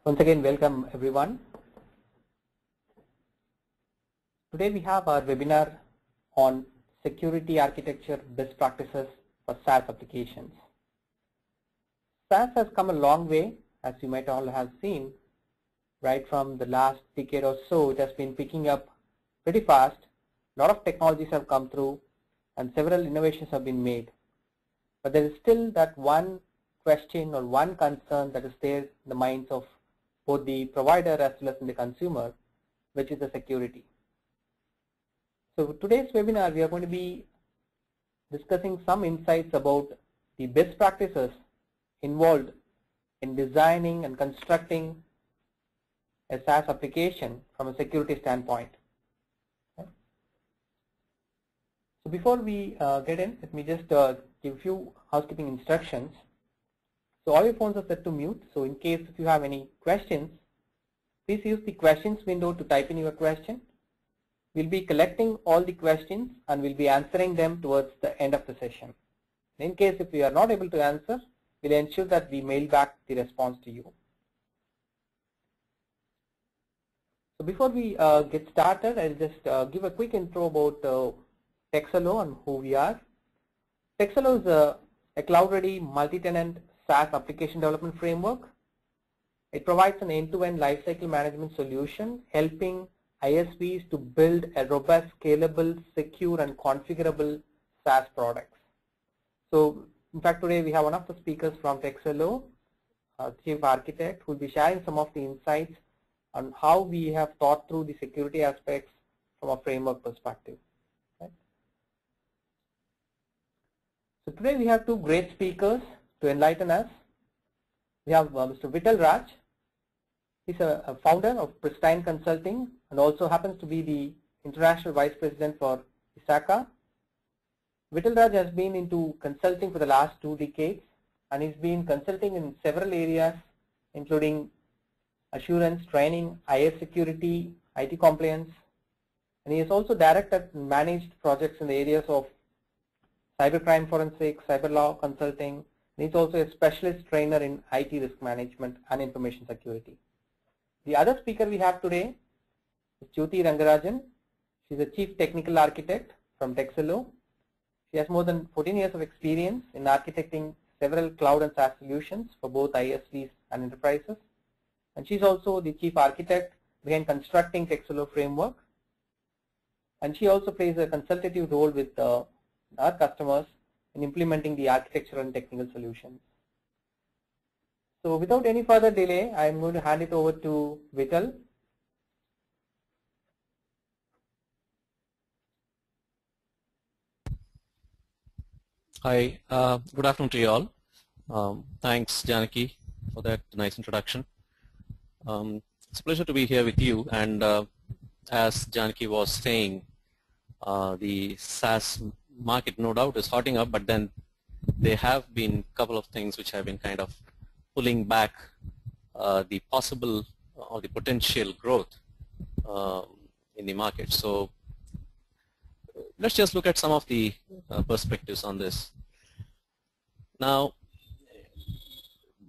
Once again, welcome everyone. Today we have our webinar on security architecture best practices for SaaS applications. SaaS has come a long way, as you might all have seen. Right from the last decade or so, it has been picking up pretty fast. A lot of technologies have come through and several innovations have been made. But there is still that one question or one concern that is there in the minds of both the provider as well as in the consumer, which is the security. So today's webinar, we are going to be discussing some insights about the best practices involved in designing and constructing a SaaS application from a security standpoint. Okay. So before we get in, let me just give a few housekeeping instructions. So all your phones are set to mute. So in case if you have any questions, please use the questions window to type in your question. We'll be collecting all the questions and we'll be answering them towards the end of the session. In case if we are not able to answer, we'll ensure that we mail back the response to you. So before we get started, I'll just give a quick intro about Texo and who we are. Texo is a cloud-ready multi-tenant SaaS application development framework. It provides an end-to-end lifecycle management solution, helping ISVs to build a robust, scalable, secure, and configurable SaaS products. So, in fact, today we have one of the speakers from Texo, Chief Architect, who will be sharing some of the insights on how we have thought through the security aspects from a framework perspective. Right? So today we have two great speakers to enlighten us. We have Mr. Vittal Raj. He's a founder of Pristine Consulting and also happens to be the International Vice President for ISACA. Vittal Raj has been into consulting for the last 2 decades and he's been consulting in several areas including assurance, training, IS security, IT compliance, and he has also directed and managed projects in the areas of cybercrime forensics, cyber law consulting. He's also a specialist trainer in IT risk management and information security. The other speaker we have today is Jyoti Rangarajan. She's a Chief Technical Architect from Texo. She has more than 14 years of experience in architecting several cloud and SaaS solutions for both ISVs and enterprises. And she's also the Chief Architect behind constructing Texo framework. And she also plays a consultative role with our customers in implementing the architectural and technical solutions. So without any further delay, I am going to hand it over to Vittal. Hi, good afternoon to you all. Thanks, Janaki, for that nice introduction. It's a pleasure to be here with you. And as Janaki was saying, the SaaS market no doubt is hotting up, but then there have been a couple of things which have been kind of pulling back the possible or the potential growth in the market. So let's just look at some of the perspectives on this. Now,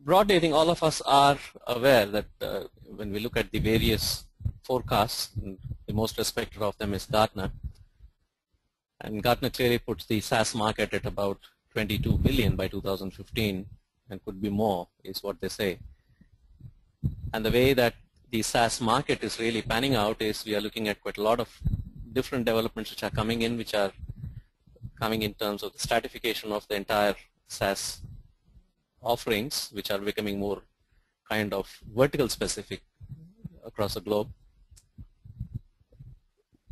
broadly, I think all of us are aware that when we look at the various forecasts, the most respected of them is Gartner. And Gartner clearly puts the SaaS market at about 22 billion by 2015 and could be more is what they say. And the way that the SaaS market is really panning out is we are looking at quite a lot of different developments which are coming in, which are coming in terms of the stratification of the entire SaaS offerings, which are becoming more kind of vertical specific across the globe.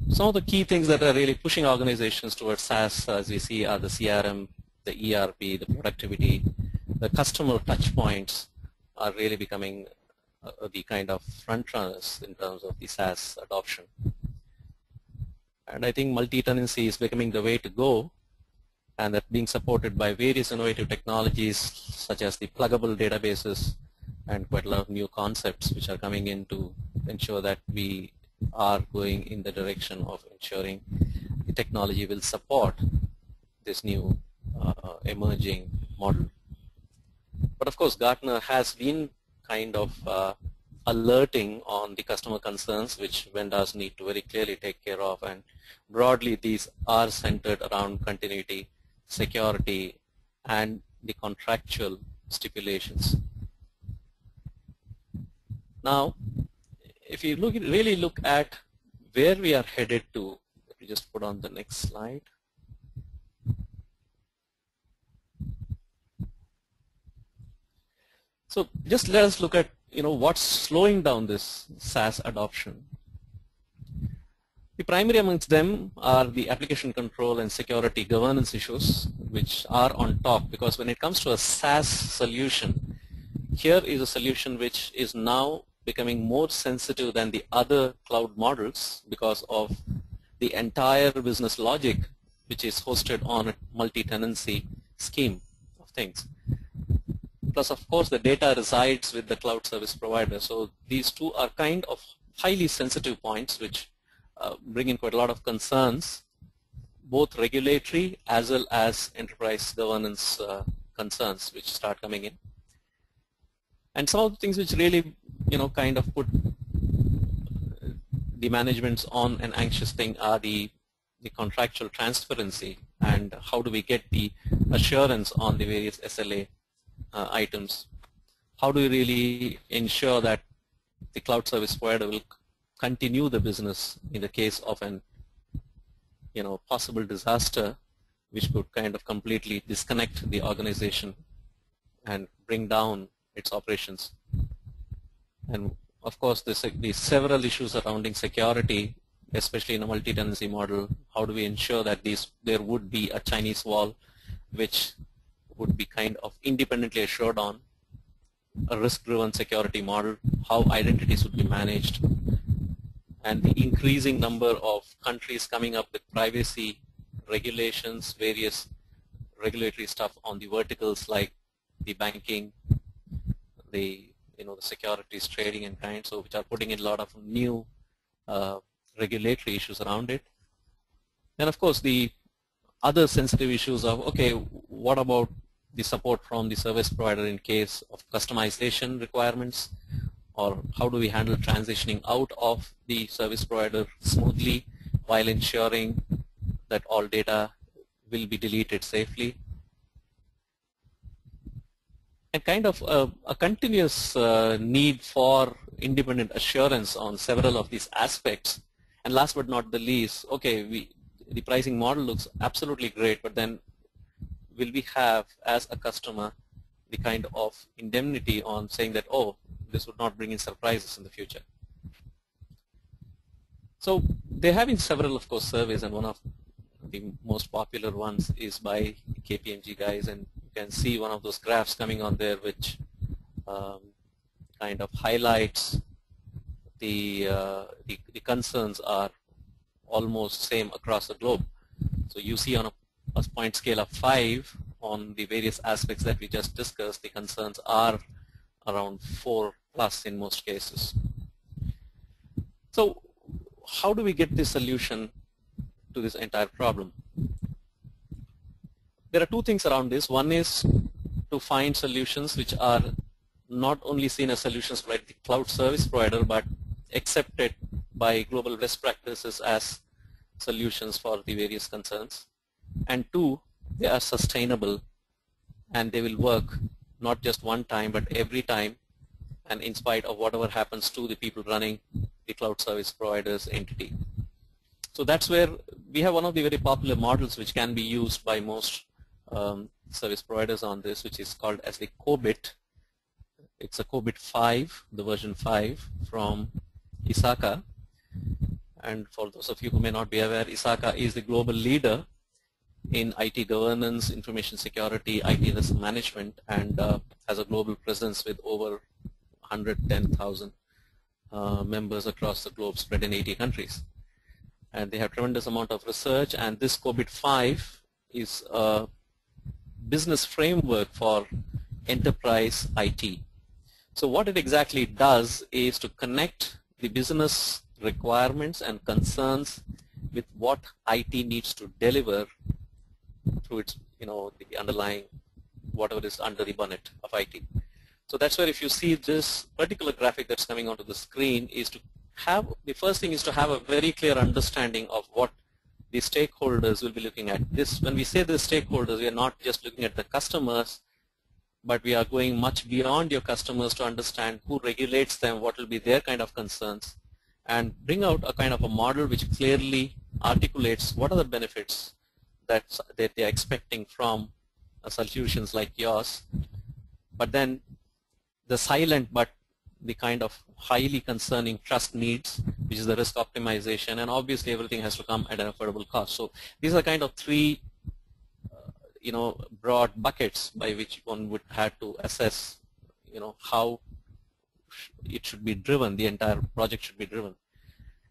Some of the key things that are really pushing organizations towards SaaS, as we see, are the CRM, the ERP, the productivity, the customer touch points are really becoming the kind of front runners in terms of the SaaS adoption. And I think multi-tenancy is becoming the way to go, and that being supported by various innovative technologies such as the pluggable databases and quite a lot of new concepts which are coming in to ensure that we are going in the direction of ensuring the technology will support this new emerging model. But of course, Gartner has been kind of alerting on the customer concerns, which vendors need to very clearly take care of. And broadly, these are centered around continuity, security, and the contractual stipulations. Now, if you really look at where we are headed to, let me just put on the next slide. So just let us look at what's slowing down this SaaS adoption. The primary amongst them are the application control and security governance issues, which are on top, because when it comes to a SaaS solution, here is a solution which is now becoming more sensitive than the other cloud models because of the entire business logic which is hosted on a multi-tenancy scheme of things. Plus, of course, the data resides with the cloud service provider. So these two are kind of highly sensitive points which bring in quite a lot of concerns, both regulatory as well as enterprise governance concerns which start coming in. And some of the things which really kind of put the managements on an anxious thing are the contractual transparency and how do we get the assurance on the various SLA items. How do we really ensure that the cloud service provider will continue the business in the case of an possible disaster which could kind of completely disconnect the organization and bring down its operations. And of course, the several issues surrounding security, especially in a multi-tenancy model. How do we ensure that there would be a Chinese wall which would be kind of independently assured on a risk-driven security model, how identities would be managed, and the increasing number of countries coming up with privacy regulations, various regulatory stuff on the verticals like the banking, the securities trading and kind, so which are putting in a lot of new regulatory issues around it. And of course, the other sensitive issues of, okay, what about the support from the service provider in case of customization requirements, or how do we handle transitioning out of the service provider smoothly while ensuring that all data will be deleted safely. And kind of a continuous need for independent assurance on several of these aspects. And last but not the least, okay, the pricing model looks absolutely great, but then will we have, as a customer, the kind of indemnity on saying that, oh, this would not bring in surprises in the future. So there have been several, of course, surveys, and one of the most popular ones is by KPMG guys, and you can see one of those graphs coming on there which kind of highlights the concerns are almost same across the globe. So you see on a point scale of 5 on the various aspects that we just discussed, the concerns are around 4+ in most cases. So how do we get this solution to this entire problem? There are two things around this. One is to find solutions which are not only seen as solutions by the cloud service provider, but accepted by global best practices as solutions for the various concerns. And two, they are sustainable and they will work not just one time but every time, and in spite of whatever happens to the people running the cloud service provider's entity. So that's where we have one of the very popular models which can be used by most service providers on this, which is called as the COBIT. It's a COBIT 5, the version 5 from ISACA. And for those of you who may not be aware, ISACA is the global leader in IT governance, information security, IT risk management, and has a global presence with over 110,000 members across the globe, spread in 80 countries. And they have tremendous amount of research, and this COBIT 5 is a business framework for enterprise IT. So what it exactly does is to connect the business requirements and concerns with what IT needs to deliver through its, the underlying, whatever is under the bonnet of IT. So that's where if you see this particular graphic that's coming onto the screen is to have, the first thing is to have a very clear understanding of what the stakeholders will be looking at. This, when we say the stakeholders, we are not just looking at the customers, but we are going much beyond your customers to understand who regulates them, what will be their kind of concerns, and bring out a kind of a model which clearly articulates what are the benefits that they are expecting from solutions like yours. But then the silent but the kind of highly concerning trust needs, which is the risk optimization, and obviously everything has to come at an affordable cost. So these are kind of three broad buckets by which one would have to assess how it should be driven, the entire project should be driven.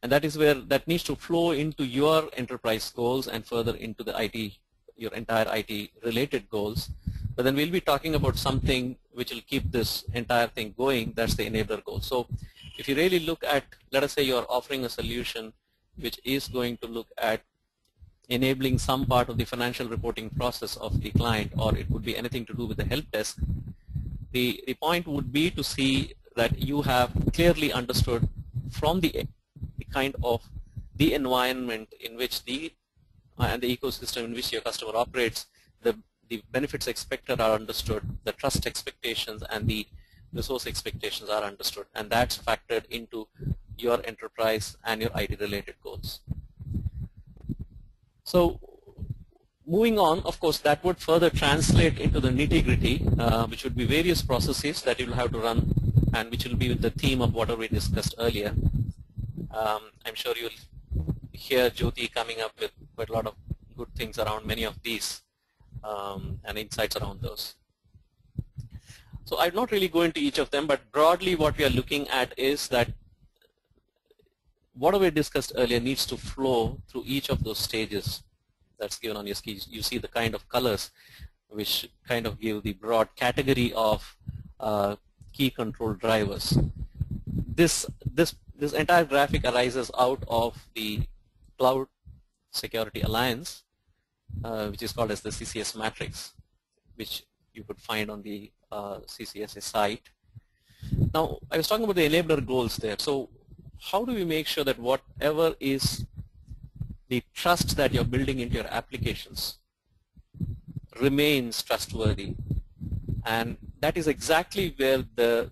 And that is where that needs to flow into your enterprise goals and further into the IT, your entire IT related goals. But then we'll be talking about something which will keep this entire thing going, that's the enabler goal. So if you really look at, let us say you're offering a solution which is going to look at enabling some part of the financial reporting process of the client, or it would be anything to do with the help desk, the point would be to see that you have clearly understood from the kind of the environment in which and the ecosystem in which your customer operates, the benefits expected are understood, the trust expectations and the resource expectations are understood, and that's factored into your enterprise and your IT related goals. So moving on, of course, that would further translate into the nitty-gritty, which would be various processes that you will have to run, and which will be with the theme of what we discussed earlier. I'm sure you'll hear Jyoti coming up with quite a lot of good things around many of these and insights around those. So I'll not really go into each of them, but broadly what we are looking at is that what we discussed earlier needs to flow through each of those stages that's given on your skis. You see the kind of colors which kind of give the broad category of key control drivers. This entire graphic arises out of the Cloud Security Alliance, which is called as the CCS matrix, which you could find on the CCSA site. Now, I was talking about the enabler goals there. So how do we make sure that whatever is the trust that you're building into your applications remains trustworthy? And that is exactly where the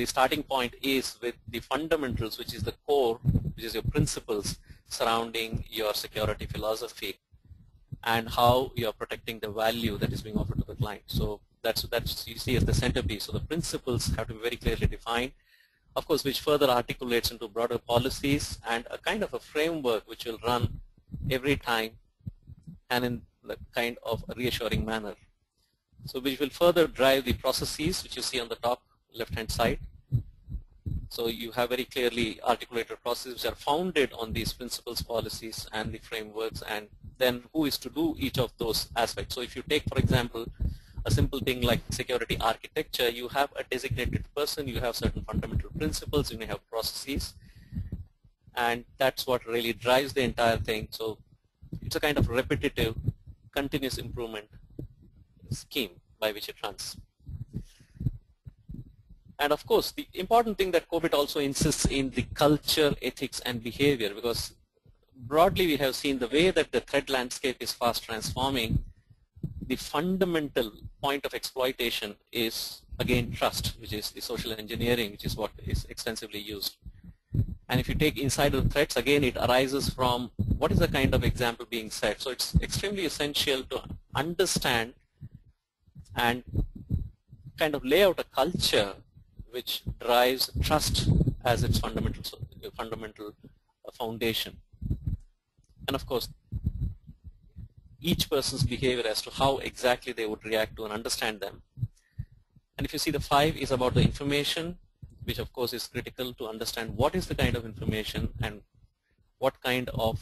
starting point is with the fundamentals, which is the core, which is your principles surrounding your security philosophy and how you're protecting the value that is being offered to the client. So that's you see as the centerpiece. So the principles have to be very clearly defined, of course, which further articulates into broader policies and a kind of a framework which will run every time and in the kind of a reassuring manner. So which will further drive the processes, which you see on the top left-hand side. So you have very clearly articulated processes which are founded on these principles, policies, and the frameworks, and then who is to do each of those aspects. So if you take, for example, a simple thing like security architecture, you have a designated person, you have certain fundamental principles, you may have processes, and that's what really drives the entire thing. So it's a kind of repetitive, continuous improvement scheme by which it runs. And of course, the important thing that COVID also insists in the culture, ethics, and behavior, because broadly we have seen the way that the threat landscape is fast transforming. The fundamental point of exploitation is, again, trust, which is the social engineering, which is what is extensively used. And if you take insider threats, again, it arises from what is the kind of example being set. So it's extremely essential to understand and kind of lay out a culture which drives trust as its fundamental foundation. And of course, each person's behavior as to how exactly they would react to and understand them. And if you see, the 5 is about the information, which of course is critical to understand what is the kind of information and what kind of,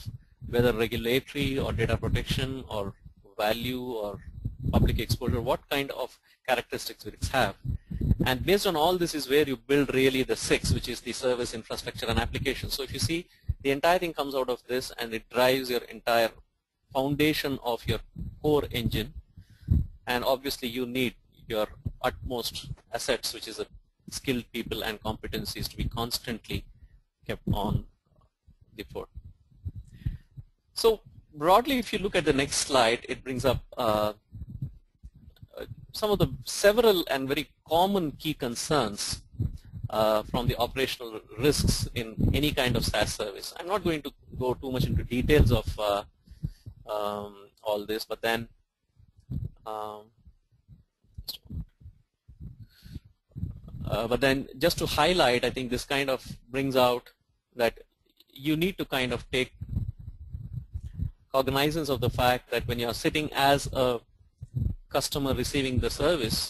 whether regulatory or data protection or value or public exposure, what kind of characteristics will it have. And based on all this is where you build really the 6, which is the service, infrastructure, and application. So if you see, the entire thing comes out of this and it drives your entire foundation of your core engine. And obviously you need your utmost assets, which is a skilled people and competencies, to be constantly kept on the foot. So broadly, if you look at the next slide, it brings up some of the several and very common key concerns from the operational risks in any kind of SaaS service. I'm not going to go too much into details of all this, but then just to highlight, I think this kind of brings out that you need to kind of take cognizance of the fact that when you are sitting as a customer receiving the service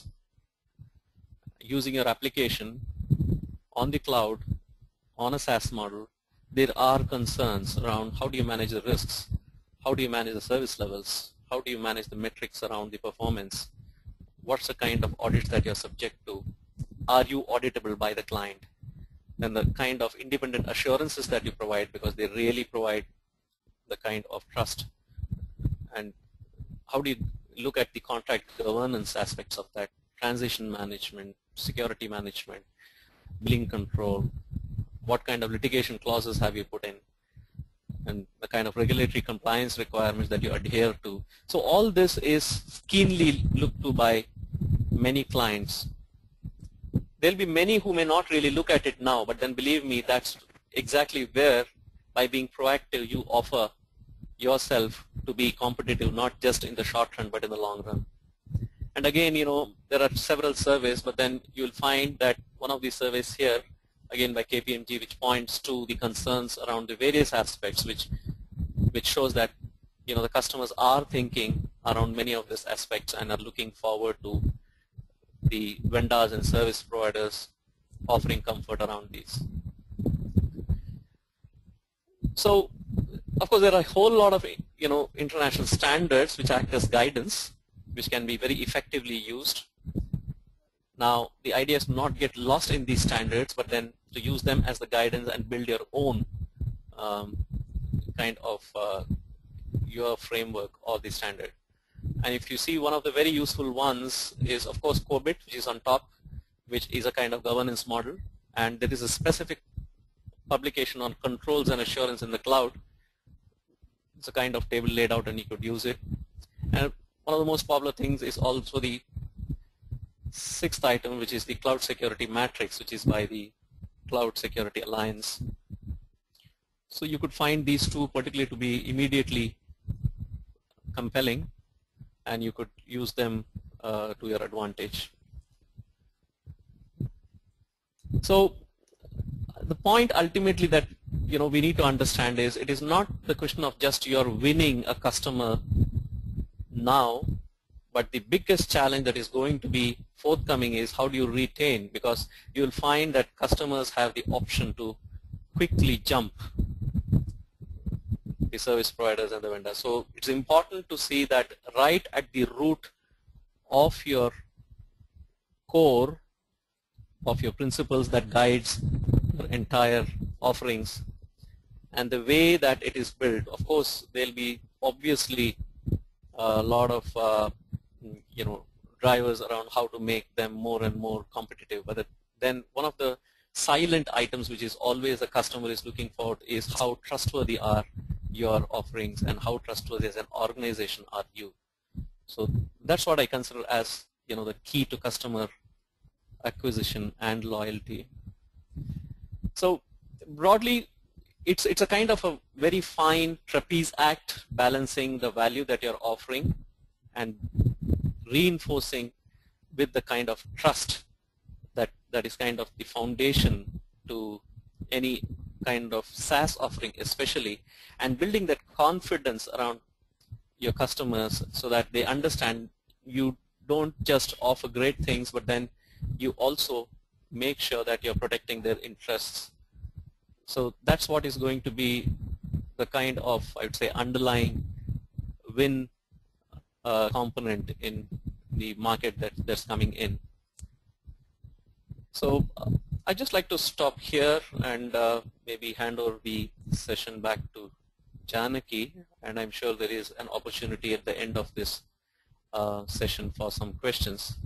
using your application on the cloud on a SaaS model, there are concerns around how do you manage the risks, how do you manage the service levels, how do you manage the metrics around the performance, what's the kind of audits that you're subject to, are you auditable by the client, then the kind of independent assurances that you provide, because they really provide the kind of trust, and how do you look at the contract governance aspects of that, transition management, security management, billing control, what kind of litigation clauses have you put in, and the kind of regulatory compliance requirements that you adhere to. So all this is keenly looked to by many clients. There'll be many who may not really look at it now, but then believe me, that's exactly where, by being proactive, you offer yourself to be competitive, not just in the short run, but in the long run. And again, you know, there are several surveys, but then you'll find that one of these surveys here, again by KPMG, which points to the concerns around the various aspects, which shows that, you know, the customers are thinking around many of these aspects and are looking forward to the vendors and service providers offering comfort around these. So, of course, there are a whole lot of, you know, international standards which act as guidance, which can be very effectively used. Now, the idea is to not get lost in these standards, but then to use them as the guidance and build your own kind of your framework or the standard. And if you see, one of the very useful ones is, of course, COBIT, which is on top, which is a kind of governance model. And there is a specific publication on controls and assurance in the cloud. It's a kind of table laid out and you could use it. And one of the most popular things is also the sixth item, which is the Cloud Security Matrix, which is by the Cloud Security Alliance. So you could find these two particularly to be immediately compelling, and you could use them to your advantage. So the point ultimately that, you know, we need to understand is, it is not the question of just you're winning a customer now, but the biggest challenge that is going to be forthcoming is how do you retain, because you'll find that customers have the option to quickly jump the service providers and the vendors. So it's important to see that right at the root of your core, of your principles that guides your entire offerings, and the way that it is built. Of course, there'll be obviously a lot of you know, drivers around how to make them more and more competitive. But then one of the silent items which is always a customer is looking for is how trustworthy are your offerings and how trustworthy as an organization are you. So that's what I consider as, you know, the key to customer acquisition and loyalty. So broadly, it's a kind of a very fine trapeze act, balancing the value that you're offering and reinforcing with the kind of trust that is kind of the foundation to any kind of SaaS offering especially, and building that confidence around your customers so that they understand you don't just offer great things, but then you also make sure that you're protecting their interests. So that's what is going to be the kind of, I would say, underlying win component in the market that's coming in. So I'd just like to stop here and maybe hand over the session back to Janaki, and I'm sure there is an opportunity at the end of this session for some questions.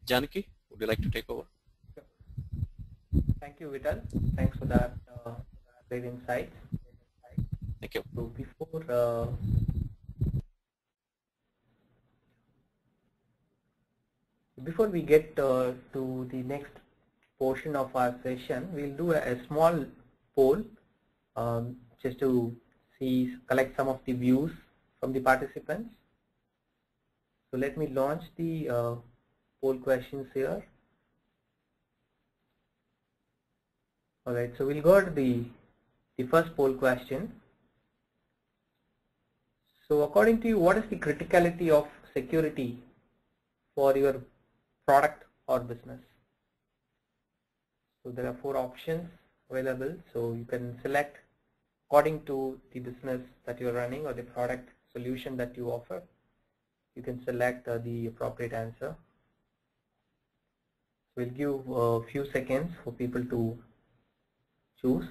Janaki, would you like to take over? Thank you, Vital. Thanks for that great insights. Thank you. So before we get to the next portion of our session, we'll do a small poll just to collect some of the views from the participants. So let me launch the poll questions here. All right, so we'll go to the first poll question. So according to you, what is the criticality of security for your product or business? So there are 4 options available, so you can select according to the business that you're running or the product solution that you offer. You can select the appropriate answer. We'll give a few seconds for people to choose.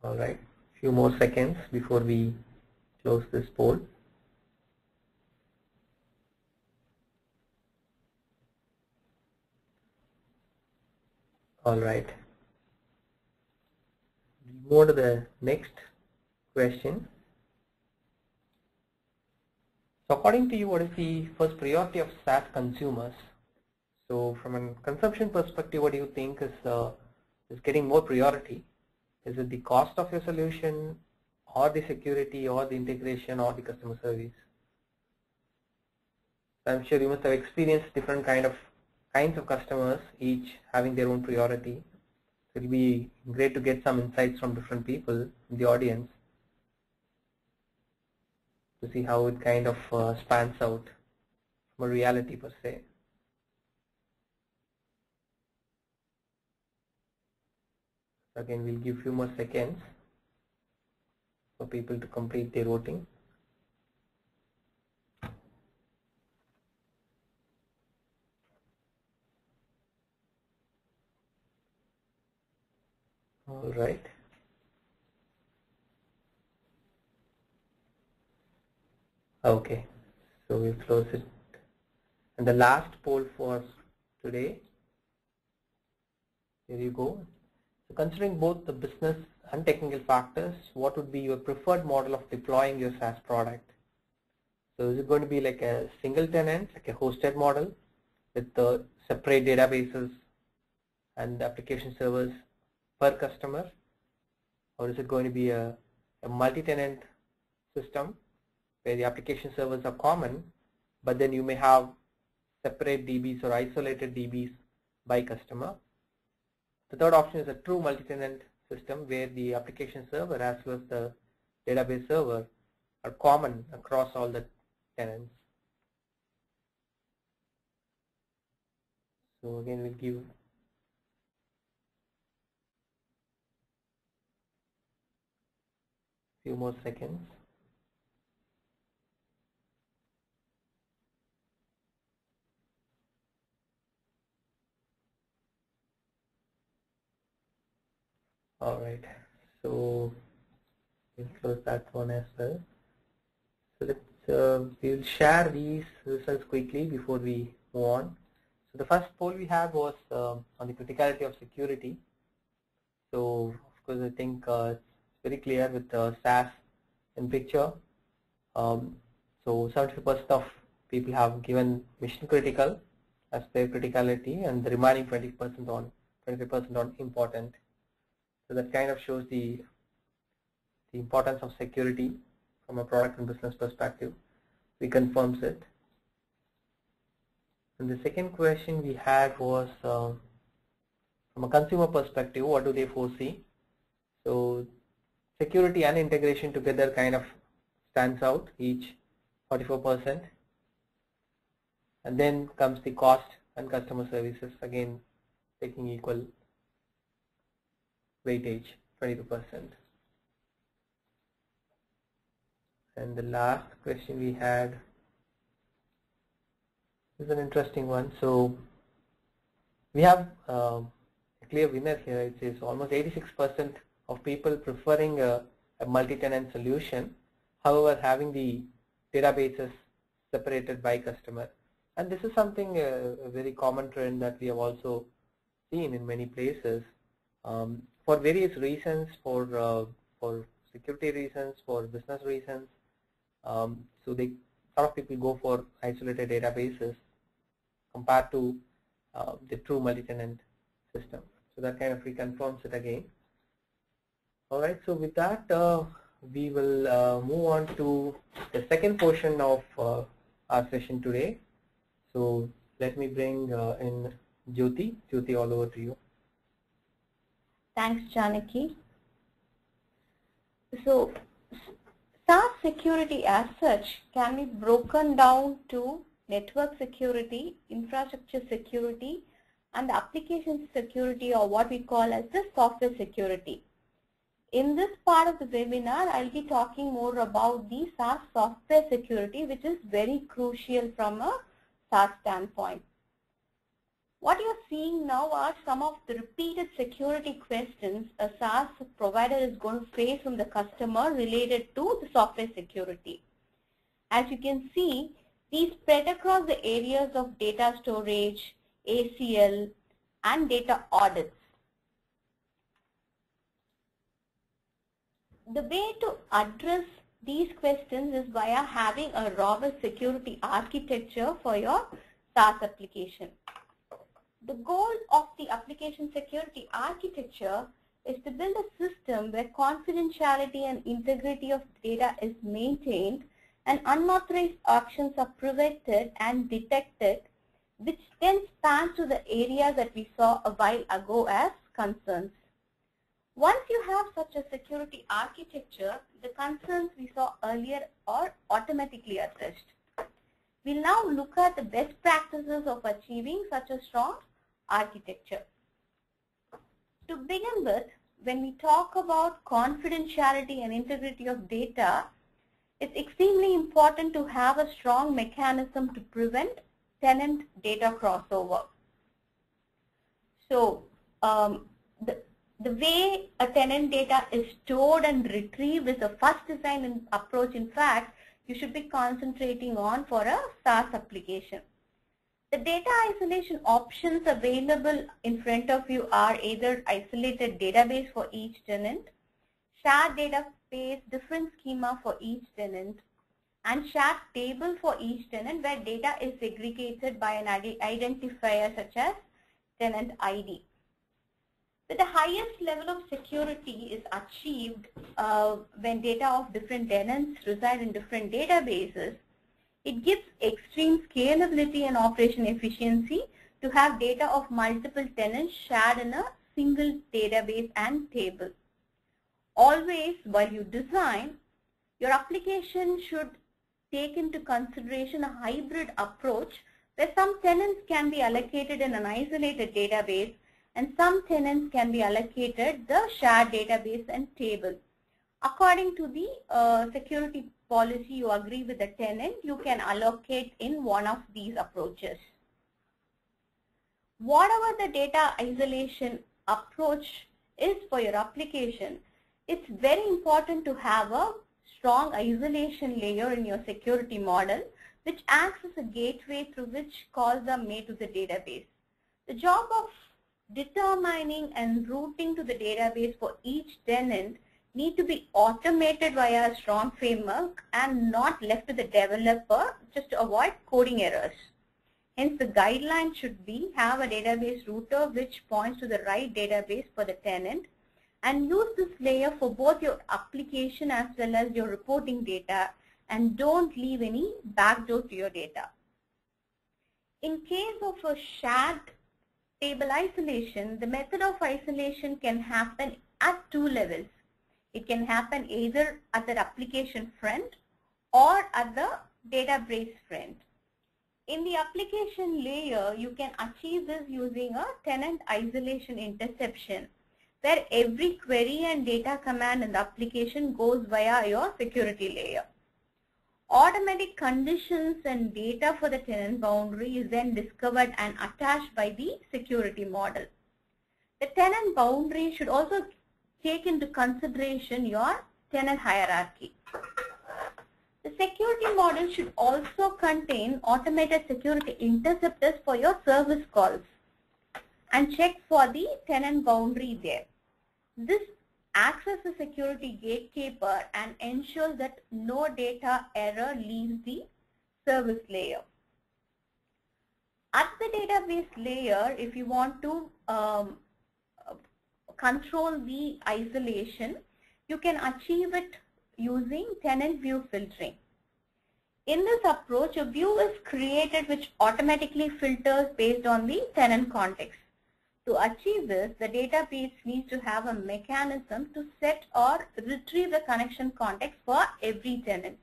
All right, few more seconds before we close this poll. All right, we'll move to the next question. So according to you, what is the first priority of SaaS consumers? So from a consumption perspective, what do you think is getting more priority? Is it the cost of your solution, or the security, or the integration, or the customer service? I'm sure you must have experienced different kinds of customers, each having their own priority. It will be great to get some insights from different people in the audience to see how it kind of spans out from a reality per se. Again, we'll give few more seconds for people to complete their voting. All right. Okay, so we'll close it. And the last poll for today, here you go. So considering both the business and technical factors, what would be your preferred model of deploying your SaaS product? So is it going to be like a single tenant, like a hosted model with the separate databases and application servers per customer? Or is it going to be a multi-tenant system where the application servers are common, but then you may have separate DBs or isolated DBs by customer? The third option is a true multi-tenant system where the application server as well as the database server are common across all the tenants. So again, we'll give few more seconds. All right, so we'll close that one as well. So we'll share these results quickly before we move on. So the first poll we had was on the criticality of security. So of course, I think it's very clear with SaaS in picture. So 70% of people have given mission critical as their criticality, and the remaining 25% on important. So that kind of shows the importance of security from a product and business perspective. Reconfirms it. And the second question we had was from a consumer perspective, what do they foresee? So security and integration together kind of stands out, each 44%. And then comes the cost and customer services, again taking equal weightage, 22%. And the last question we had This is an interesting one. So we have a clear winner here. It is almost 86% of people preferring a multi-tenant solution, however having the databases separated by customer. And this is something a very common trend that we have also seen in many places for various reasons, for security reasons, for business reasons. So a lot of people go for isolated databases compared to the true multi-tenant system. So that kind of reconfirms it again. All right. So with that, we will move on to the second portion of our session today. So let me bring in Jyoti. Jyoti, all over to you. Thanks, Janaki. So SaaS security as such can be broken down to network security, infrastructure security, and the application security, or what we call as the software security. In this part of the webinar, I'll be talking more about the SaaS software security, which is very crucial from a SaaS standpoint. What you're seeing now are some of the repeated security questions a SaaS provider is going to face from the customer related to the software security. As you can see, these spread across the areas of data storage, ACL, and data audits. The way to address these questions is via having a robust security architecture for your SaaS application. The goal of the application security architecture is to build a system where confidentiality and integrity of data is maintained and unauthorized actions are prevented and detected, which then spans to the areas that we saw a while ago as concerns. Once you have such a security architecture, the concerns we saw earlier are automatically addressed. We'll now look at the best practices of achieving such a strong architecture. To begin with, when we talk about confidentiality and integrity of data, it's extremely important to have a strong mechanism to prevent tenant data crossover. So the way a tenant data is stored and retrieved is the first design and approach, in fact, you should be concentrating on for a SaaS application. The data isolation options available in front of you are either isolated database for each tenant, shared database, different schema for each tenant, and shared table for each tenant where data is segregated by an identifier such as tenant ID. But the highest level of security is achieved when data of different tenants reside in different databases. It gives extreme scalability and operation efficiency to have data of multiple tenants shared in a single database and table. Always, while you design, your application should take into consideration a hybrid approach where some tenants can be allocated in an isolated database and some tenants can be allocated the shared database and table. According to the security policy you agree with the tenant, you can allocate in one of these approaches. Whatever the data isolation approach is for your application, it's very important to have a strong isolation layer in your security model, which acts as a gateway through which calls are made to the database. The job of determining and routing to the database for each tenant need to be automated via a strong framework and not left to the developer just to avoid coding errors. Hence, the guideline should be have a database router which points to the right database for the tenant, and use this layer for both your application as well as your reporting data, and don't leave any backdoor to your data. In case of a shared table isolation, the method of isolation can happen at two levels. It can happen either at the application front or at the database front. In the application layer, you can achieve this using a tenant isolation interception, where every query and data command in the application goes via your security layer. Automatic conditions and data for the tenant boundary is then discovered and attached by the security model. The tenant boundary should also take into consideration your tenant hierarchy. The security model should also contain automated security interceptors for your service calls and check for the tenant boundary there. This acts as a security gatekeeper and ensures that no data error leaves the service layer. At the database layer, if you want to control the isolation, you can achieve it using tenant view filtering. In this approach, a view is created which automatically filters based on the tenant context. To achieve this, the database needs to have a mechanism to set or retrieve the connection context for every tenant.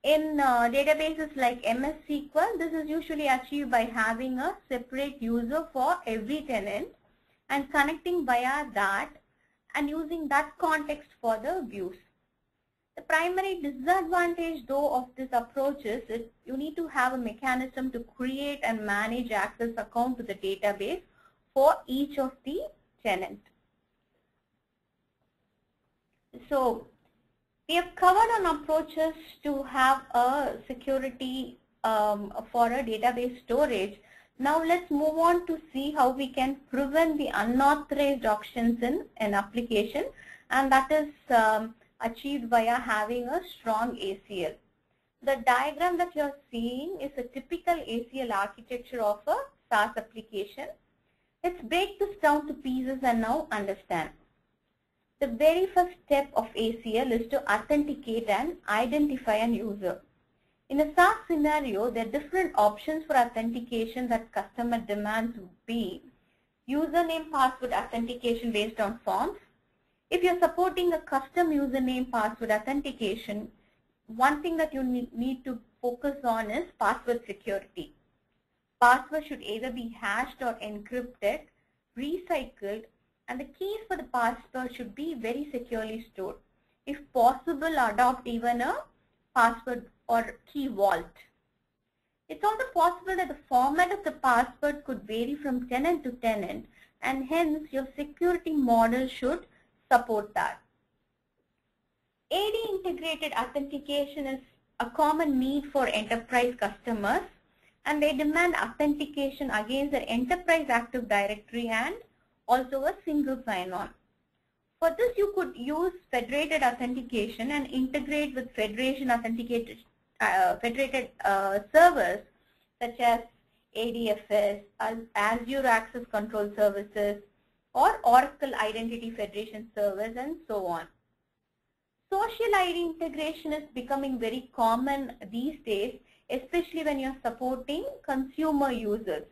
In databases like MS SQL, this is usually achieved by having a separate user for every tenant and connecting via that and using that context for the views. The primary disadvantage though of this approach is that you need to have a mechanism to create and manage access account to the database for each of the tenant. So we have covered on approaches to have a security for a database storage. Now let's move on to see how we can prevent the unauthorized options in an application, and that is achieved via having a strong ACL. The diagram that you are seeing is a typical ACL architecture of a SaaS application. Let's break this down to pieces and now understand. The very first step of ACL is to authenticate and identify an user. In a SaaS scenario, there are different options for authentication that customer demands would be username password authentication based on forms. If you're supporting a custom username password authentication, one thing that you need to focus on is password security. Password should either be hashed or encrypted, recycled, and the keys for the password should be very securely stored. If possible, adopt even a password or key vault. It's also possible that the format of the password could vary from tenant to tenant, and hence your security model should support that. AD integrated authentication is a common need for enterprise customers, and they demand authentication against their enterprise active directory and also a single sign-on. For this, you could use federated authentication and integrate with federation authenticated federated servers such as ADFS, Azure Access Control Services, or Oracle Identity Federation Servers, and so on. Social ID integration is becoming very common these days, especially when you're supporting consumer users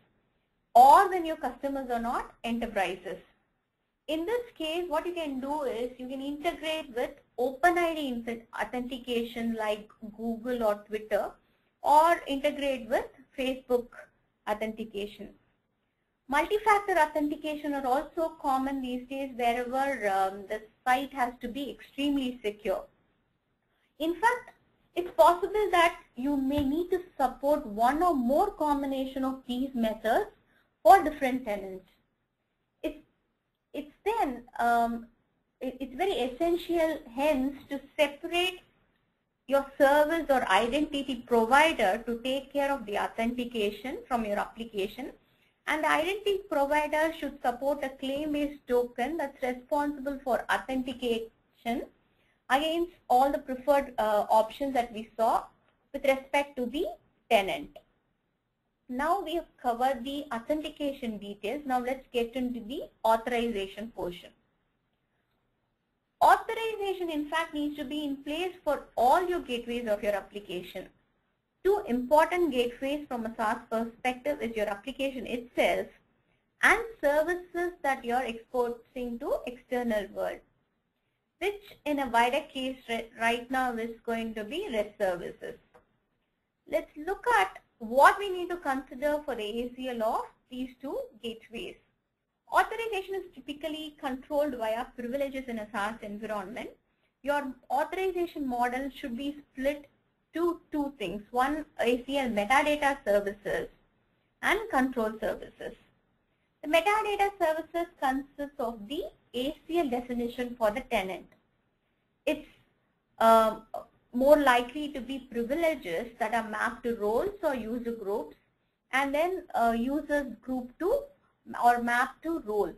or when your customers are not enterprises. In this case, what you can do is you can integrate with OpenID authentication like Google or Twitter, or integrate with Facebook authentication. Multi-factor authentication are also common these days wherever the site has to be extremely secure. In fact, it's possible that you may need to support one or more combination of these methods for different tenants. It's very essential hence to separate your service or identity provider to take care of the authentication from your application, and the identity provider should support a claim-based token that's responsible for authentication against all the preferred options that we saw with respect to the tenant. Now we have covered the authentication details. Now let's get into the authorization portion. Authorization in fact needs to be in place for all your gateways of your application. Two important gateways from a SaaS perspective is your application itself and services that you're exporting to external world, which in a wider case right now is going to be REST services. Let's look at what we need to consider for the ACL of these two gateways. Authorization is typically controlled via privileges in a SaaS environment. Your authorization model should be split two things. One, ACL metadata services and control services. The metadata services consists of the ACL definition for the tenant. It's more likely to be privileges that are mapped to roles or user groups, and then users group to or map to roles.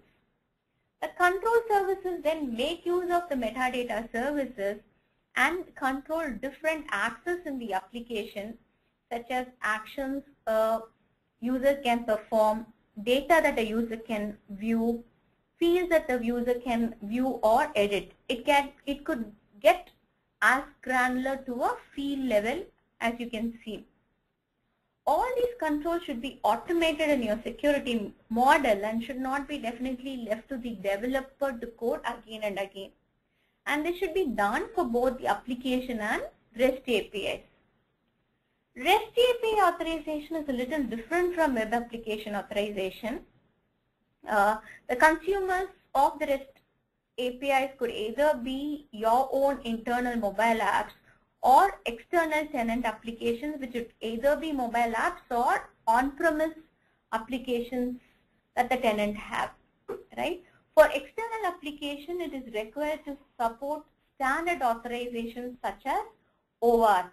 The control services then make use of the metadata services and control different access in the application, such as actions a user can perform, data that a user can view, fields that the user can view or edit. It could get as granular to a field level as you can see. All these controls should be automated in your security model and should not be definitely left to the developer to code again and again. And this should be done for both the application and REST APIs. REST API authorization is a little different from web application authorization. The consumers of the REST APIs could either be your own internal mobile apps or external tenant applications, which would either be mobile apps or on-premise applications that the tenant have, right? For external application, it is required to support standard authorizations such as OWASP.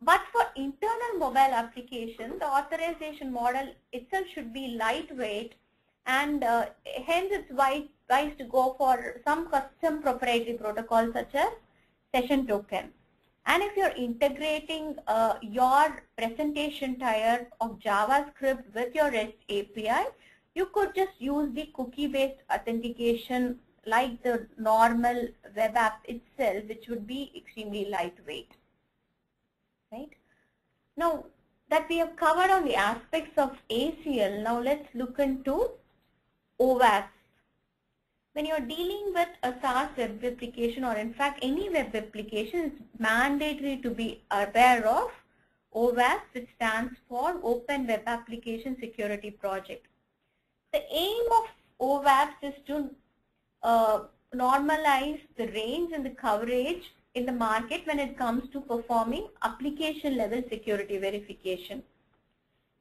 But for internal mobile application, the authorization model itself should be lightweight, and hence it's wise to go for some custom proprietary protocols such as session token. And if you're integrating your presentation tier of JavaScript with your REST API, you could just use the cookie-based authentication like the normal web app itself, which would be extremely lightweight. Right? Now that we have covered on the aspects of ACL, now let's look into OWASP. When you're dealing with a SaaS web application, or in fact any web application, it's mandatory to be aware of OWASP, which stands for Open Web Application Security Project. The aim of OWASP is to normalize the range and the coverage in the market when it comes to performing application level security verification.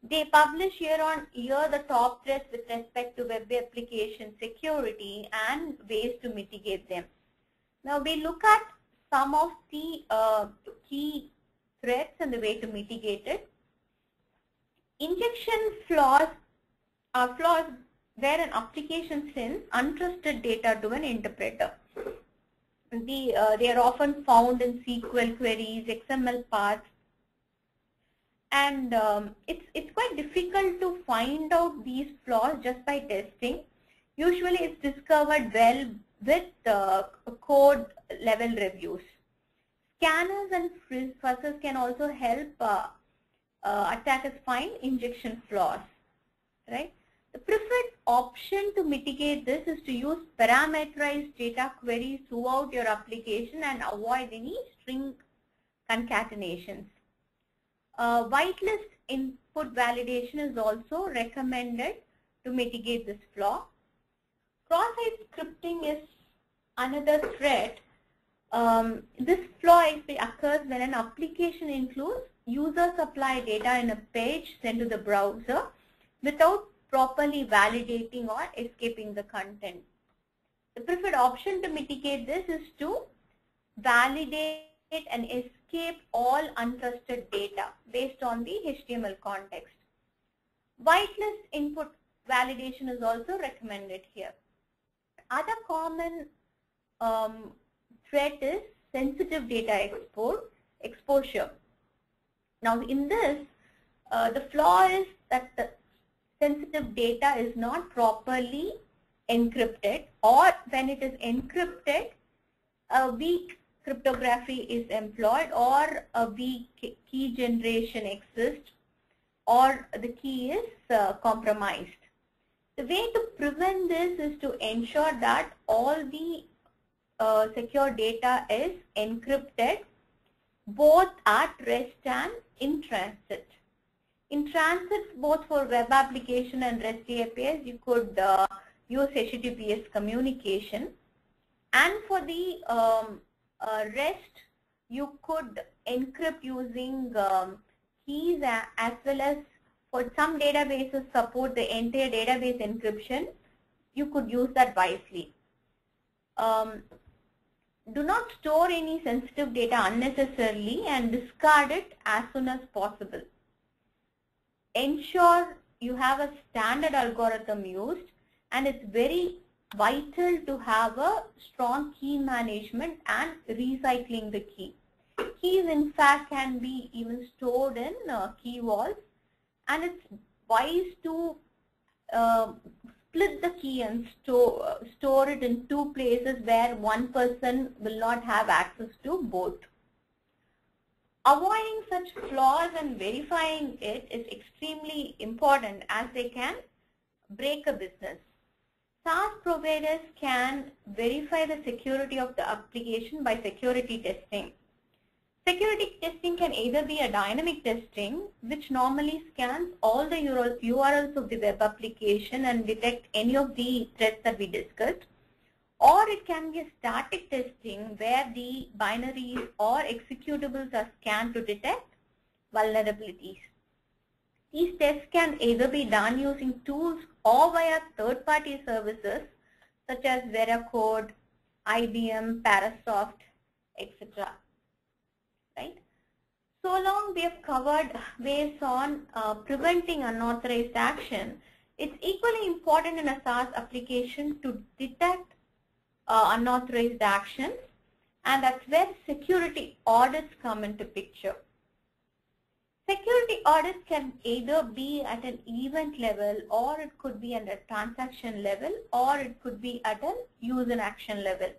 They publish year on year the top threats with respect to web application security and ways to mitigate them. Now we look at some of the key threats and the way to mitigate it. Injection flaws are flaws where an application sends untrusted data to an interpreter. They are often found in SQL queries, XML paths, and it's quite difficult to find out these flaws just by testing. Usually it's discovered well with code level reviews. Scanners and fuzzers can also help attackers find injection flaws, right? The preferred option to mitigate this is to use parameterized data queries throughout your application and avoid any string concatenations. Whitelist input validation is also recommended to mitigate this flaw. Cross-site scripting is another threat. This flaw occurs when an application includes user-supplied data in a page sent to the browser without properly validating or escaping the content. The preferred option to mitigate this is to validate and escape all untrusted data based on the HTML context. Whitelist input validation is also recommended here. Other common threat is sensitive data exposure. Now in this, the flaw is that the sensitive data is not properly encrypted, or when it is encrypted, a weak cryptography is employed, or a weak key generation exists, or the key is compromised. The way to prevent this is to ensure that all the secure data is encrypted both at rest and in transit. In transit, both for web application and REST APIs, you could use HTTPS communication. And for the REST, you could encrypt using keys, as well as for some databases support the entire database encryption. You could use that wisely. Do not store any sensitive data unnecessarily and discard it as soon as possible. Ensure you have a standard algorithm used, and it's very vital to have a strong key management and recycling the key. Keys in fact can be even stored in key vaults, and it's wise to split the key and store it in two places where one person will not have access to both. Avoiding such flaws and verifying it is extremely important, as they can break a business. SaaS providers can verify the security of the application by security testing. Security testing can either be a dynamic testing, which normally scans all the URLs of the web application and detect any of the threats that we discussed, or it can be a static testing where the binaries or executables are scanned to detect vulnerabilities. These tests can either be done using tools or via third-party services such as Veracode, IBM, Parasoft, etc. Right? So long we have covered ways on preventing unauthorized action. It's equally important in a SaaS application to detect unauthorized actions, and that's where security audits come into picture. Security audits can either be at an event level, or it could be at a transaction level, or it could be at a user action level.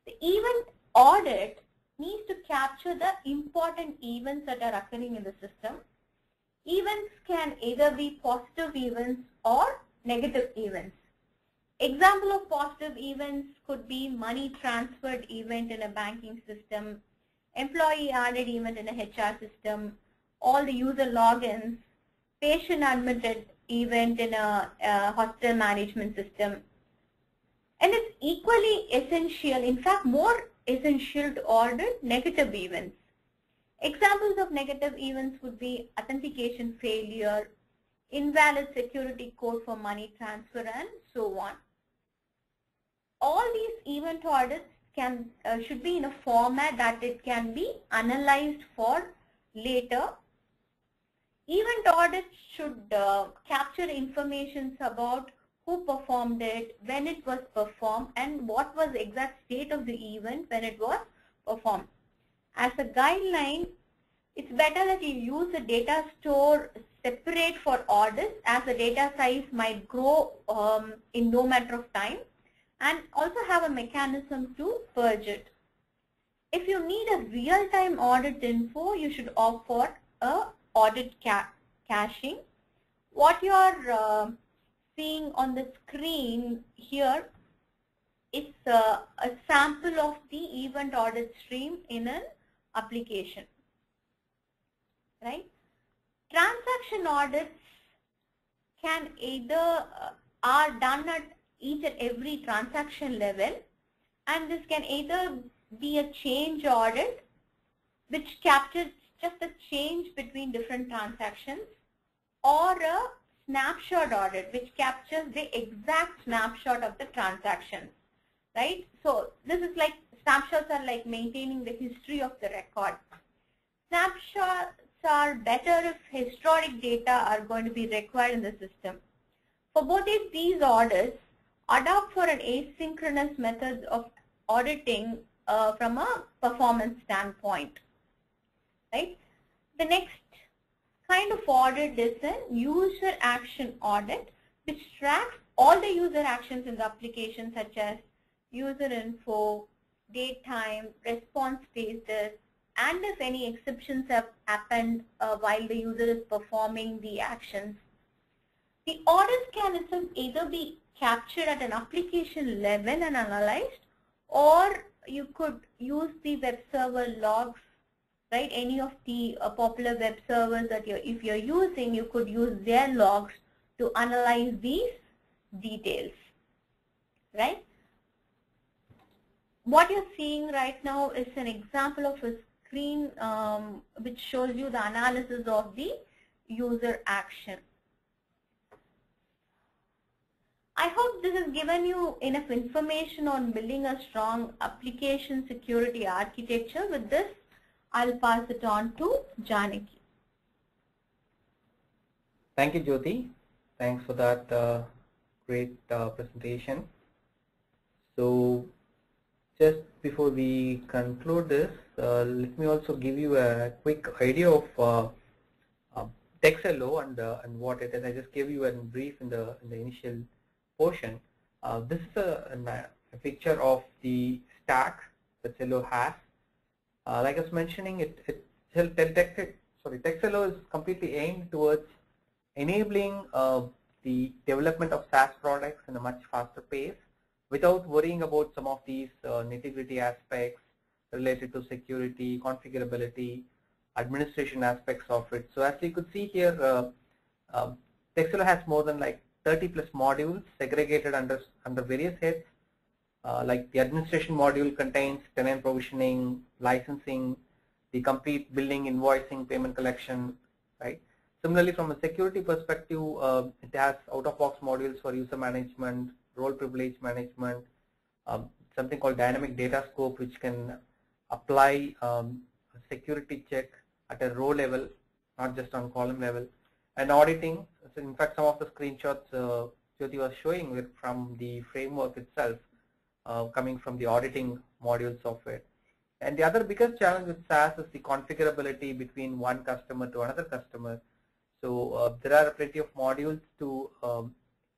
The event audit needs to capture the important events that are occurring in the system. Events can either be positive events or negative events. Example of positive events could be money transferred event in a banking system, employee added event in a HR system, all the user logins, patient admitted event in a hospital management system. And it's equally essential, in fact more essential, to audit negative events. Examples of negative events would be authentication failure, invalid security code for money transfer, and so on. All these event audits should be in a format that it can be analyzed for later. Event audits should capture information about who performed it, when it was performed, and what was the exact state of the event when it was performed. As a guideline, it's better that you use a data store separate for audits, as the data size might grow in no matter of time, and also have a mechanism to purge it. If you need a real-time audit info, you should opt for a audit caching. What you are seeing on the screen here is a sample of the event audit stream in an application. Right? Transaction audits can either are done at each and every transaction level, and this can either be a change audit, which captures just a change between different transactions, or a snapshot audit, which captures the exact snapshot of the transaction. Right? So this is like, snapshots are like maintaining the history of the record. Snapshots are better if historic data are going to be required in the system. For both of these audits, adopt for an asynchronous method of auditing from a performance standpoint. Right? The next kind of audit is a user action audit, which tracks all the user actions in the application, such as user info, date time, response status, and if any exceptions have happened while the user is performing the actions. The audits can either be captured at an application level and analyzed, or you could use the web server logs, right? Any of the popular web servers that if you're using, you could use their logs to analyze these details, right? what you're seeing right now is an example of a screen which shows you the analysis of the user action. I hope this has given you enough information on building a strong application security architecture. With this, I'll pass it on to Janaki. Thank you, Jyoti. Thanks for that great presentation. So just before we conclude this, let me also give you a quick idea of Texo and what it is. I just gave you a brief in the initial portion. This is a picture of the stack that Texo has. Like I was mentioning, Texo is completely aimed towards enabling the development of SaaS products in a much faster pace without worrying about some of these nitty-gritty aspects related to security, configurability, administration aspects of it. So as you could see here, Texo has more than like 30 plus modules segregated under various heads. Like the administration module contains tenant provisioning, licensing, the complete billing, invoicing, payment collection, right? Similarly, from a security perspective, it has out-of-box modules for user management, role privilege management, something called dynamic data scope, which can apply a security check at a row level, not just on column level, and auditing. So in fact, some of the screenshots Jyoti was showing were from the framework itself, coming from the auditing modules of it. And the other biggest challenge with SaaS is the configurability between one customer to another customer. So there are plenty of modules to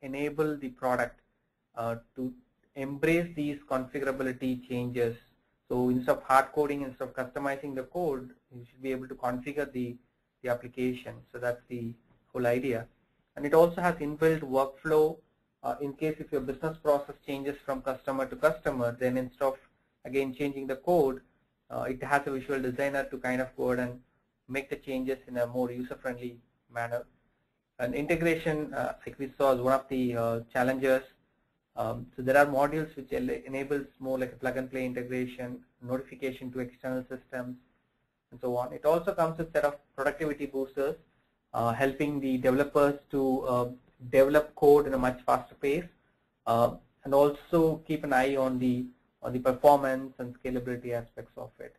enable the product to embrace these configurability changes. So instead of hard coding, instead of customizing the code, you should be able to configure the application. So that's the whole idea. And it also has inbuilt workflow in case if your business process changes from customer to customer, then instead of again changing the code, it has a visual designer to kind of go ahead and make the changes in a more user-friendly manner. And integration, like we saw, is one of the challenges. So there are modules which enables more like a plug-and-play integration, notification to external systems, and so on. It also comes with a set of productivity boosters, helping the developers to develop code in a much faster pace, and also keep an eye on the performance and scalability aspects of it.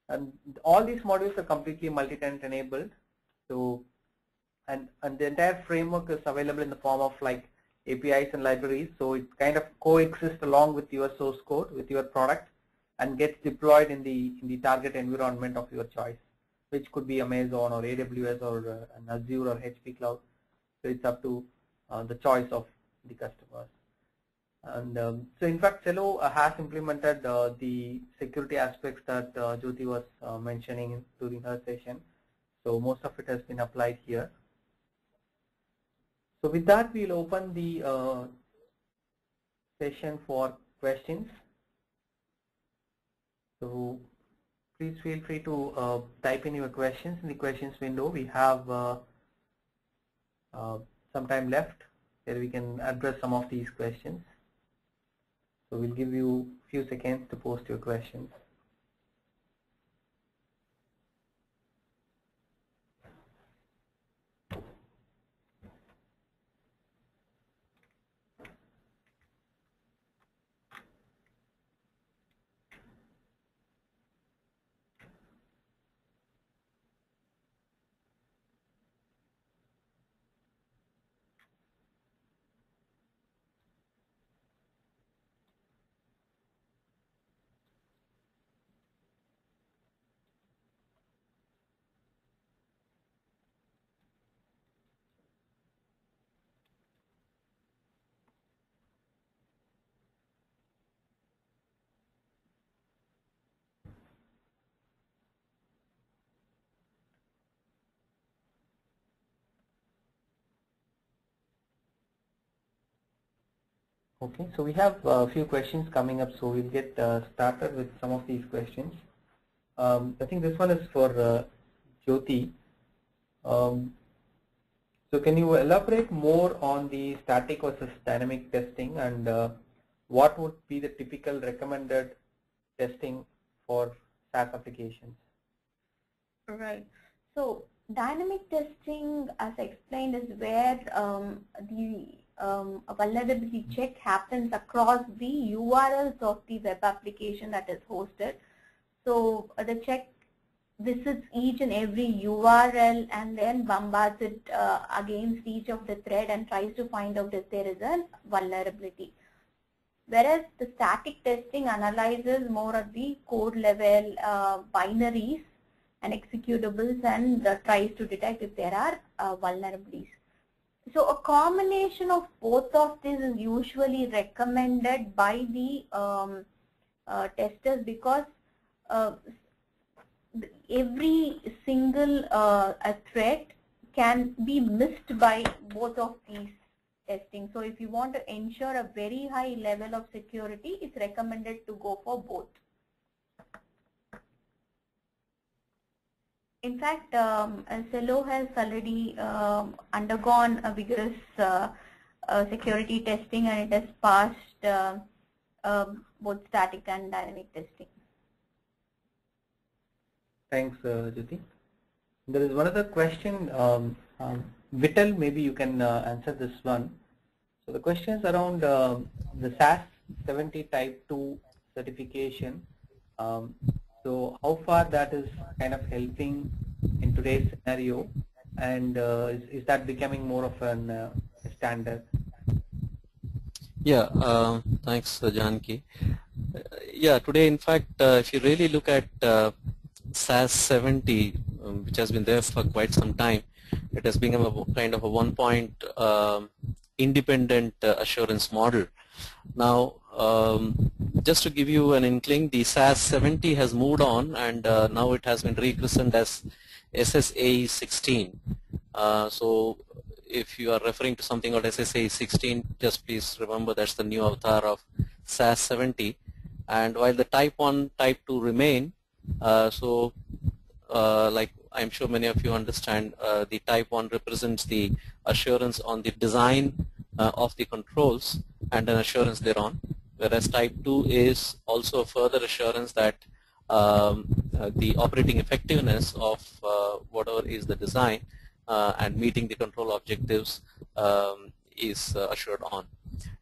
And all these modules are completely multi-tenant enabled. So and the entire framework is available in the form of like APIs and libraries. So it kind of coexists along with your source code, with your product, and gets deployed in the target environment of your choice, which could be Amazon or AWS or an Azure or HP Cloud. So it's up to the choice of the customers. And so in fact, Cello has implemented the security aspects that Jyoti was mentioning during her session. So most of it has been applied here. So with that, we'll open the session for questions. So please feel free to type in your questions in the questions window. We have some time left where we can address some of these questions. So we'll give you a few seconds to post your questions. Okay, so we have a few questions coming up, so we'll get started with some of these questions. I think this one is for Jyoti. So can you elaborate more on the static versus dynamic testing, and what would be the typical recommended testing for SaaS applications? Right. So dynamic testing, as I explained, is where a vulnerability check happens across the URLs of the web application that is hosted. So the check visits each and every URL and then bombards it against each of the thread and tries to find out if there is a vulnerability. Whereas the static testing analyzes more at the code level binaries and executables and tries to detect if there are vulnerabilities. So a combination of both of these is usually recommended by the testers, because every single thread can be missed by both of these testing. So if you want to ensure a very high level of security, it's recommended to go for both. In fact, Cello has already undergone a vigorous security testing, and it has passed both static and dynamic testing. Thanks, Jyoti. There is one other question. Vital, maybe you can answer this one. So the question is around the SaaS 70 Type 2 certification. So how far that is kind of helping in today's scenario, and is that becoming more of a standard? Yeah, thanks, Janki. Yeah, today, in fact, if you really look at SaaS 70, which has been there for quite some time, it has become a kind of a one-point independent assurance model. Now, just to give you an inkling, the SaaS 70 has moved on, and now it has been rechristened as SSAE 16. So if you are referring to something called SSAE 16, just please remember that's the new avatar of SaaS 70. And while the Type 1, Type 2 remain, like I'm sure many of you understand, the Type 1 represents the assurance on the design of the controls and an assurance thereon, whereas Type 2 is also a further assurance that the operating effectiveness of whatever is the design and meeting the control objectives is assured on.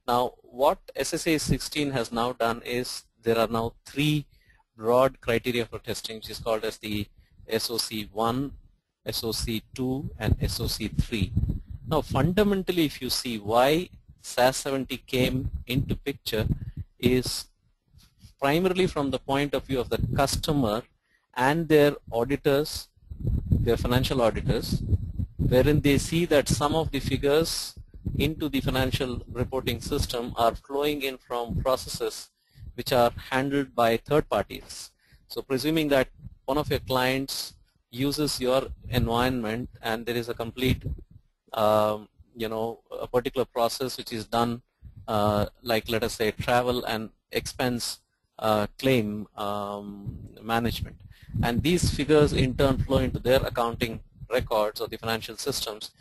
Now, what SSA 16 has now done is there are now 3 broad criteria for testing, which is called as the SOC1, SOC2, and SOC3. Now, fundamentally, if you see why SaaS 70 came into picture is primarily from the point of view of the customer and their auditors, their financial auditors, wherein they see that some of the figures into the financial reporting system are flowing in from processes which are handled by third parties. So presuming that one of your clients uses your environment and there is a complete a particular process which is done like, let us say, travel and expense claim management, and these figures in turn flow into their accounting records or the financial systems,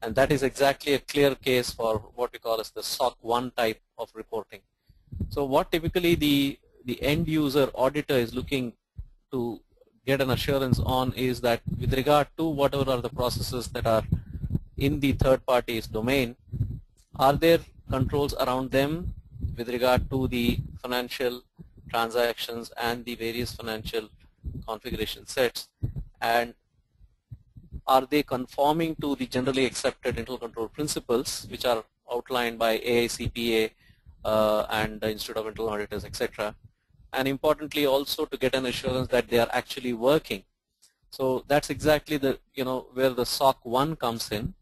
and that is exactly a clear case for what we call as the SOC 1 type of reporting. So what typically the end user auditor is looking to get an assurance on is that with regard to whatever are the processes that are in the third party's domain, are there controls around them with regard to the financial transactions and the various financial configuration sets, and are they conforming to the generally accepted internal control principles which are outlined by AICPA and the Institute of Internal Auditors, etc. And importantly also to get an assurance that they are actually working. So that's exactly the where the SOC 1 comes in.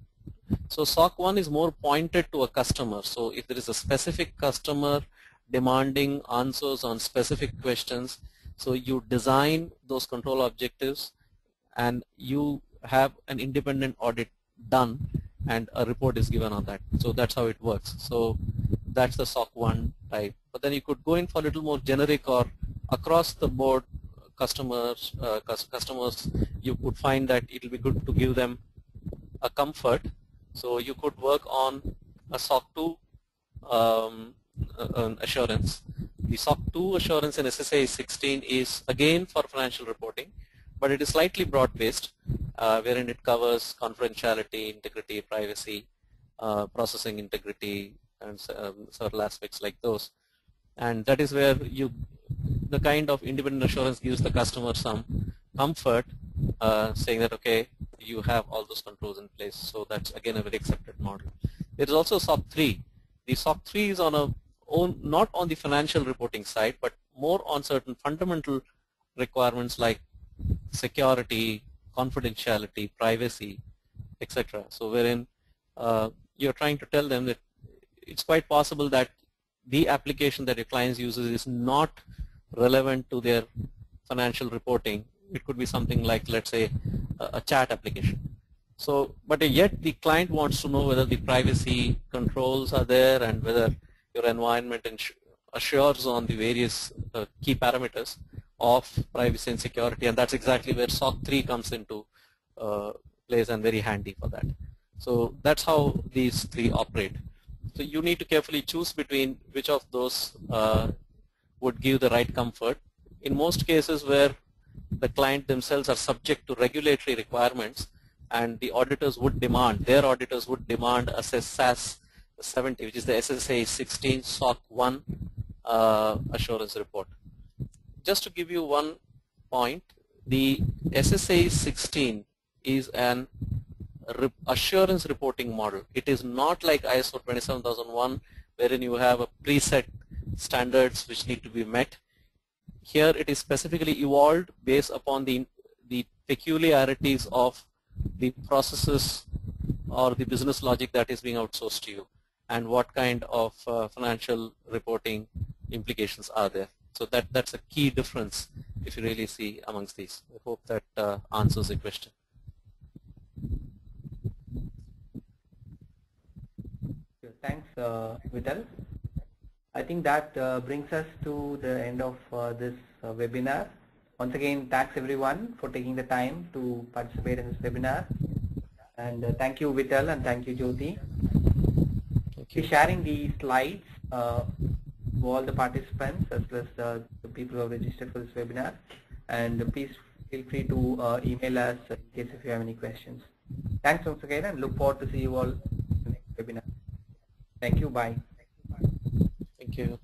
So SOC 1 is more pointed to a customer. So if there is a specific customer demanding answers on specific questions, so you design those control objectives and you have an independent audit done and a report is given on that. So that's how it works. So that's the SOC 1 type. But then you could go in for a little more generic or across the board customers, you could find that it will be good to give them a comfort. So you could work on a SOC 2 assurance, The SOC 2 assurance in SSA 16 is again for financial reporting, but it is slightly broad-based, wherein it covers confidentiality, integrity, privacy, processing integrity, and several aspects like those. And that is where the kind of independent assurance gives the customer some comfort, saying that, okay, you have all those controls in place. So that's again a very accepted model. There is also SOC 3. The SOC 3 is not on the financial reporting side, but more on certain fundamental requirements like security, confidentiality, privacy, etc. So wherein you're trying to tell them that it's quite possible that the application that your clients uses is not relevant to their financial reporting. It could be something like, let's say, a chat application. So, but yet the client wants to know whether the privacy controls are there and whether your environment assures on the various key parameters of privacy and security, and that's exactly where SOC 3 comes into place and very handy for that. So that's how these three operate. So you need to carefully choose between which of those would give the right comfort. In most cases where the client themselves are subject to regulatory requirements and the auditors would demand, their auditors would demand a SaaS 70, which is the SSA 16 SOC 1 assurance report. Just to give you one point, the SSA 16 is an assurance reporting model. It is not like ISO 27001 wherein you have a preset standards which need to be met. Here it is specifically evolved based upon the peculiarities of the processes or the business logic that is being outsourced to you and what kind of financial reporting implications are there. So that's a key difference if you really see amongst these. I hope that answers the question. Thanks, Vital. I think that brings us to the end of this webinar. Once again, thanks everyone for taking the time to participate in this webinar. And thank you, Vital, and thank you, Jyoti. Thank you. Be sharing the slides to all the participants as well as the people who have registered for this webinar. And please feel free to email us in case if you have any questions. Thanks once again, and look forward to see you all in the next webinar. Thank you. Bye. Thank you.